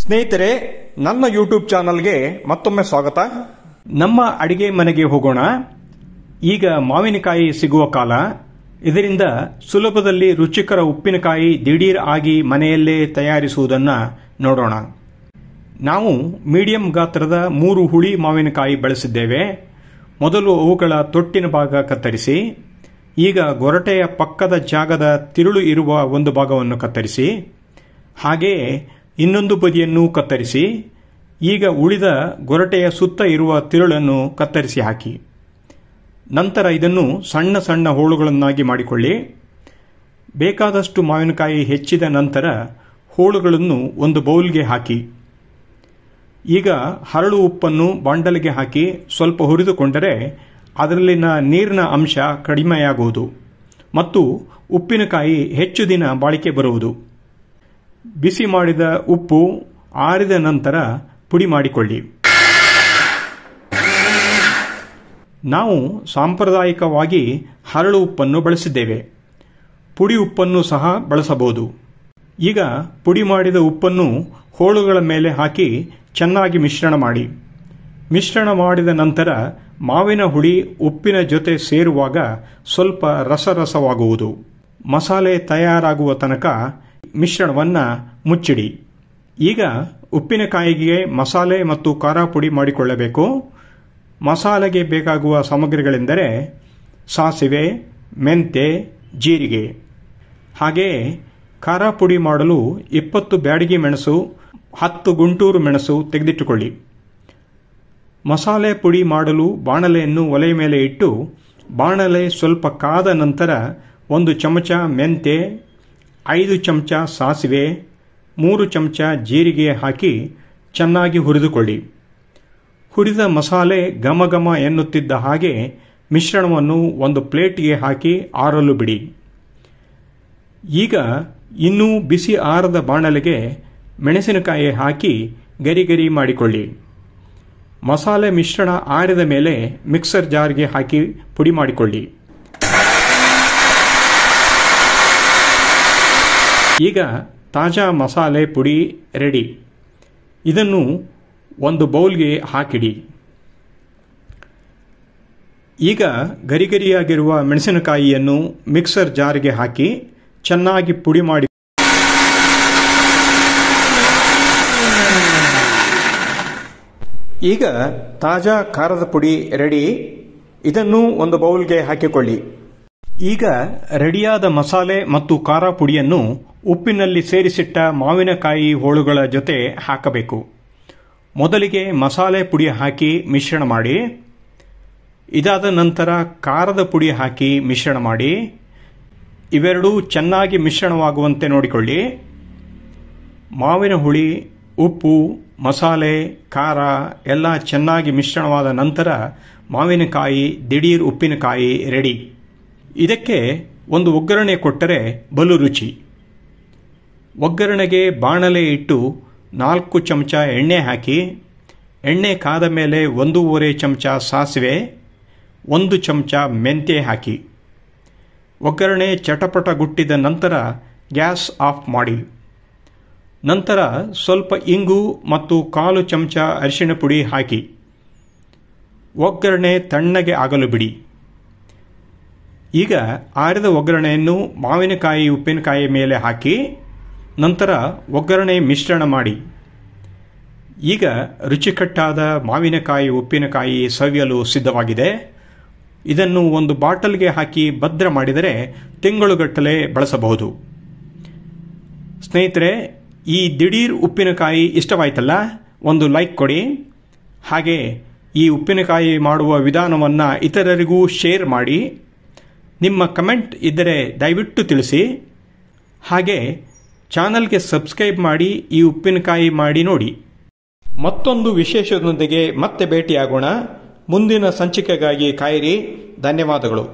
ಸ್ನೇಹಿತರೆ, ನನ್ನ ಯೂಟ್ಯೂಬ್ ಚಾನಲ್ಗೆ ಮತ್ತೊಮ್ಮೆ ಸ್ವಾಗತ. ನಮ್ಮ ಅಡಿಗೆ ಮನೆಗೆ ಹೋಗೋಣ. ಈಗ ಮಾವಿನಕಾಯಿ ಸಿಗುವ ಕಾಲ. ಇದರಿಂದ ಸುಲಭದಲ್ಲಿ ರುಚಿಕರ ಉಪ್ಪಿನಕಾಯಿ ದಿಢೀರ್ ಆಗಿ ಮನೆಯಲ್ಲೇ ತಯಾರಿಸುವುದನ್ನು ನೋಡೋಣ. ನಾವು ಮೀಡಿಯಂ ಗಾತ್ರದ 3 ಹುಳಿ ಮಾವಿನಕಾಯಿ ಬಳಸಿದ್ದೇವೆ. ಮೊದಲು ಅವುಗಳ ತೊಟ್ಟಿನ ಭಾಗ ಕತ್ತರಿಸಿ, ಈಗ ಗೊರಟೆಯ ಪಕ್ಕದ ಜಾಗದ ತಿರುಳು ಇರುವ ಒಂದು ಭಾಗವನ್ನು ಕತ್ತರಿಸಿ, ಹಾಗೆಯೇ ಇನ್ನೊಂದು ಬದಿಯನ್ನು ಕತ್ತರಿಸಿ, ಈಗ ಉಳಿದ ಗೊರಟೆಯ ಸುತ್ತ ಇರುವ ತಿರುಳನ್ನು ಕತ್ತರಿಸಿ ಹಾಕಿ. ನಂತರ ಇದನ್ನು ಸಣ್ಣ ಸಣ್ಣ ಹೋಳುಗಳನ್ನಾಗಿ ಮಾಡಿಕೊಳ್ಳಿ. ಬೇಕಾದಷ್ಟು ಮಾವಿನಕಾಯಿ ಹೆಚ್ಚಿದ ನಂತರ ಹೋಳುಗಳನ್ನು ಒಂದು ಬೌಲ್ಗೆ ಹಾಕಿ. ಈಗ ಹರಳು ಉಪ್ಪನ್ನು ಬಾಂಡಲಿಗೆ ಹಾಕಿ ಸ್ವಲ್ಪ ಹುರಿದುಕೊಂಡರೆ ಅದರಲ್ಲಿನ ನೀರಿನ ಅಂಶ ಕಡಿಮೆಯಾಗುವುದು ಮತ್ತು ಉಪ್ಪಿನಕಾಯಿ ಹೆಚ್ಚು ದಿನ ಬಾಳಿಕೆ ಬರುವುದು. ಬಿಸಿ ಮಾಡಿದ ಉಪ್ಪು ಆರಿದ ನಂತರ ಪುಡಿ ಮಾಡಿಕೊಳ್ಳಿ. ನಾವು ಸಾಂಪ್ರದಾಯಿಕವಾಗಿ ಹರಳು ಉಪ್ಪನ್ನು ಬಳಸಿದ್ದೇವೆ. ಪುಡಿ ಉಪ್ಪನ್ನು ಸಹ ಬಳಸಬಹುದು. ಈಗ ಪುಡಿ ಮಾಡಿದ ಉಪ್ಪನ್ನು ಹೋಳುಗಳ ಮೇಲೆ ಹಾಕಿ ಚೆನ್ನಾಗಿ ಮಿಶ್ರಣ ಮಾಡಿ. ಮಿಶ್ರಣ ಮಾಡಿದ ನಂತರ ಮಾವಿನ ಹುಳಿ ಉಪ್ಪಿನ ಜೊತೆ ಸೇರುವಾಗ ಸ್ವಲ್ಪ ರಸರಸವಾಗುವುದು. ಮಸಾಲೆ ತಯಾರಾಗುವ ತನಕ ಮಿಶ್ರಣವನ್ನು ಮುಚ್ಚಿಡಿ. ಈಗ ಉಪ್ಪಿನಕಾಯಿಗೆ ಮಸಾಲೆ ಮತ್ತು ಖಾರ ಪುಡಿ ಮಾಡಿಕೊಳ್ಳಬೇಕು. ಮಸಾಲೆಗೆ ಬೇಕಾಗುವ ಸಾಮಗ್ರಿಗಳೆಂದರೆ ಸಾಸಿವೆ, ಮೆಂತೆ, ಜೀರಿಗೆ. ಹಾಗೆಯೇ ಖಾರ ಪುಡಿ ಮಾಡಲು 20 ಬ್ಯಾಡಗಿ ಮೆಣಸು, 10 ಗುಂಟೂರು ಮೆಣಸು ತೆಗೆದಿಟ್ಟುಕೊಳ್ಳಿ. ಮಸಾಲೆ ಪುಡಿ ಮಾಡಲು ಬಾಣಲೆಯನ್ನು ಒಲೆಯ ಮೇಲೆ ಇಟ್ಟು ಬಾಣಲೆ ಸ್ವಲ್ಪ ಕಾದ ನಂತರ 1 ಚಮಚ ಮೆಂತೆ, 5 ಚಮಚ ಸಾಸಿವೆ, 3 ಚಮಚ ಜೀರಿಗೆ ಹಾಕಿ ಚೆನ್ನಾಗಿ ಹುರಿದುಕೊಳ್ಳಿ. ಹುರಿದ ಮಸಾಲೆ ಘಮ ಘಮ ಎನ್ನುತ್ತಿದ್ದ ಹಾಗೆ ಮಿಶ್ರಣವನ್ನು ಒಂದು ಪ್ಲೇಟ್ಗೆ ಹಾಕಿ ಆರಲು ಬಿಡಿ. ಈಗ ಇನ್ನೂ ಬಿಸಿ ಆರದ ಬಾಣಲೆಗೆ ಮೆಣಸಿನಕಾಯಿ ಹಾಕಿ ಗರಿ ಗರಿ ಮಾಡಿಕೊಳ್ಳಿ. ಮಸಾಲೆ ಮಿಶ್ರಣ ಆರಿದ ಮೇಲೆ ಮಿಕ್ಸರ್ ಜಾರ್ಗೆ ಹಾಕಿ ಪುಡಿ ಮಾಡಿಕೊಳ್ಳಿ. ಈಗ ತಾಜಾ ಮಸಾಲೆ ಪುಡಿ ರೆಡಿ. ಇದನ್ನು ಒಂದು ಬೌಲ್ಗೆ ಹಾಕಿಡಿ. ಈಗ ಗರಿಗರಿಯಾಗಿರುವ ಮೆಣಸಿನಕಾಯಿಯನ್ನು ಮಿಕ್ಸರ್ ಜಾರ್ಗೆ ಹಾಕಿ ಚೆನ್ನಾಗಿ ಪುಡಿ ಮಾಡಿ. ಈಗ ತಾಜಾ ಖಾರದ ಪುಡಿ ರೆಡಿ. ಇದನ್ನು ಒಂದು ಬೌಲ್ಗೆ ಹಾಕಿಕೊಳ್ಳಿ. ಈಗ ರೆಡಿಯಾದ ಮಸಾಲೆ ಮತ್ತು ಖಾರ ಪುಡಿಯನ್ನು ಉಪ್ಪಿನಲ್ಲಿ ಸೇರಿಸಿಟ್ಟ ಮಾವಿನಕಾಯಿ ಹೋಳುಗಳ ಜೊತೆ ಹಾಕಬೇಕು. ಮೊದಲಿಗೆ ಮಸಾಲೆ ಪುಡಿ ಹಾಕಿ ಮಿಶ್ರಣ ಮಾಡಿ. ಇದಾದ ನಂತರ ಖಾರದ ಪುಡಿ ಹಾಕಿ ಮಿಶ್ರಣ ಮಾಡಿ. ಇವೆರಡೂ ಚೆನ್ನಾಗಿ ಮಿಶ್ರಣವಾಗುವಂತೆ ನೋಡಿಕೊಳ್ಳಿ. ಮಾವಿನ ಹುಳಿ, ಉಪ್ಪು, ಮಸಾಲೆ, ಖಾರ ಎಲ್ಲ ಚೆನ್ನಾಗಿ ಮಿಶ್ರಣವಾದ ನಂತರ ಮಾವಿನಕಾಯಿ ದಿಢೀರ್ ಉಪ್ಪಿನಕಾಯಿ ರೆಡಿ. ಇದಕ್ಕೆ ಒಂದು ಒಗ್ಗರಣೆ ಕೊಟ್ಟರೆ ಬಲು ರುಚಿ. ಒಗ್ಗರಣೆಗೆ ಬಾಣಲೆ ಇಟ್ಟು 4 ಚಮಚ ಎಣ್ಣೆ ಹಾಕಿ. ಎಣ್ಣೆ ಕಾದ ಮೇಲೆ 1.5 ಚಮಚ ಸಾಸಿವೆ, 1 ಚಮಚ ಮೆಂತೆ ಹಾಕಿ. ಒಗ್ಗರಣೆ ಚಟಪಟ ಗುಟ್ಟಿದ ನಂತರ ಗ್ಯಾಸ್ ಆಫ್ ಮಾಡಿ. ನಂತರ ಸ್ವಲ್ಪ ಇಂಗು ಮತ್ತು 1/4 ಚಮಚ ಅರಿಶಿಣ ಪುಡಿ ಹಾಕಿ. ಒಗ್ಗರಣೆ ತಣ್ಣಗೆ ಆಗಲು ಬಿಡಿ. ಈಗ ಆರಿದ ಒಗ್ಗರಣೆಯನ್ನು ಮಾವಿನಕಾಯಿ ಉಪ್ಪಿನಕಾಯಿ ಮೇಲೆ ಹಾಕಿ ನಂತರ ಒಗ್ಗರಣೆ ಮಿಶ್ರಣ ಮಾಡಿ. ಈಗ ರುಚಿಕಟ್ಟಾದ ಮಾವಿನಕಾಯಿ ಉಪ್ಪಿನಕಾಯಿ ಸವಿಯಲು ಸಿದ್ಧವಾಗಿದೆ. ಇದನ್ನು ಒಂದು ಬಾಟಲ್ಗೆ ಹಾಕಿ ಭದ್ರ ಮಾಡಿದರೆ ತಿಂಗಳುಗಟ್ಟಲೆ ಬಳಸಬಹುದು. ಸ್ನೇಹಿತರೆ, ಈ ದಿಢೀರ್ ಉಪ್ಪಿನಕಾಯಿ ಇಷ್ಟವಾಯ್ತಲ್ಲ? ಒಂದು ಲೈಕ್ ಕೊಡಿ. ಹಾಗೆ ಈ ಉಪ್ಪಿನಕಾಯಿ ಮಾಡುವ ವಿಧಾನವನ್ನು ಇತರರಿಗೂ ಶೇರ್ ಮಾಡಿ. ನಿಮ್ಮ ಕಮೆಂಟ್ ಇದ್ದರೆ ದಯವಿಟ್ಟು ತಿಳಿಸಿ. ಹಾಗೆ ಚಾನಲ್ಗೆ ಸಬ್ಸ್ಕ್ರೈಬ್ ಮಾಡಿ ಈ ಉಪ್ಪಿನಕಾಯಿ ಮಾಡಿ ನೋಡಿ. ಮತ್ತೊಂದು ವಿಶೇಷದೊಂದಿಗೆ ಮತ್ತೆ ಭೇಟಿಯಾಗೋಣ. ಮುಂದಿನ ಸಂಚಿಕೆಗಾಗಿ ಕಾಯಿರಿ. ಧನ್ಯವಾದಗಳು.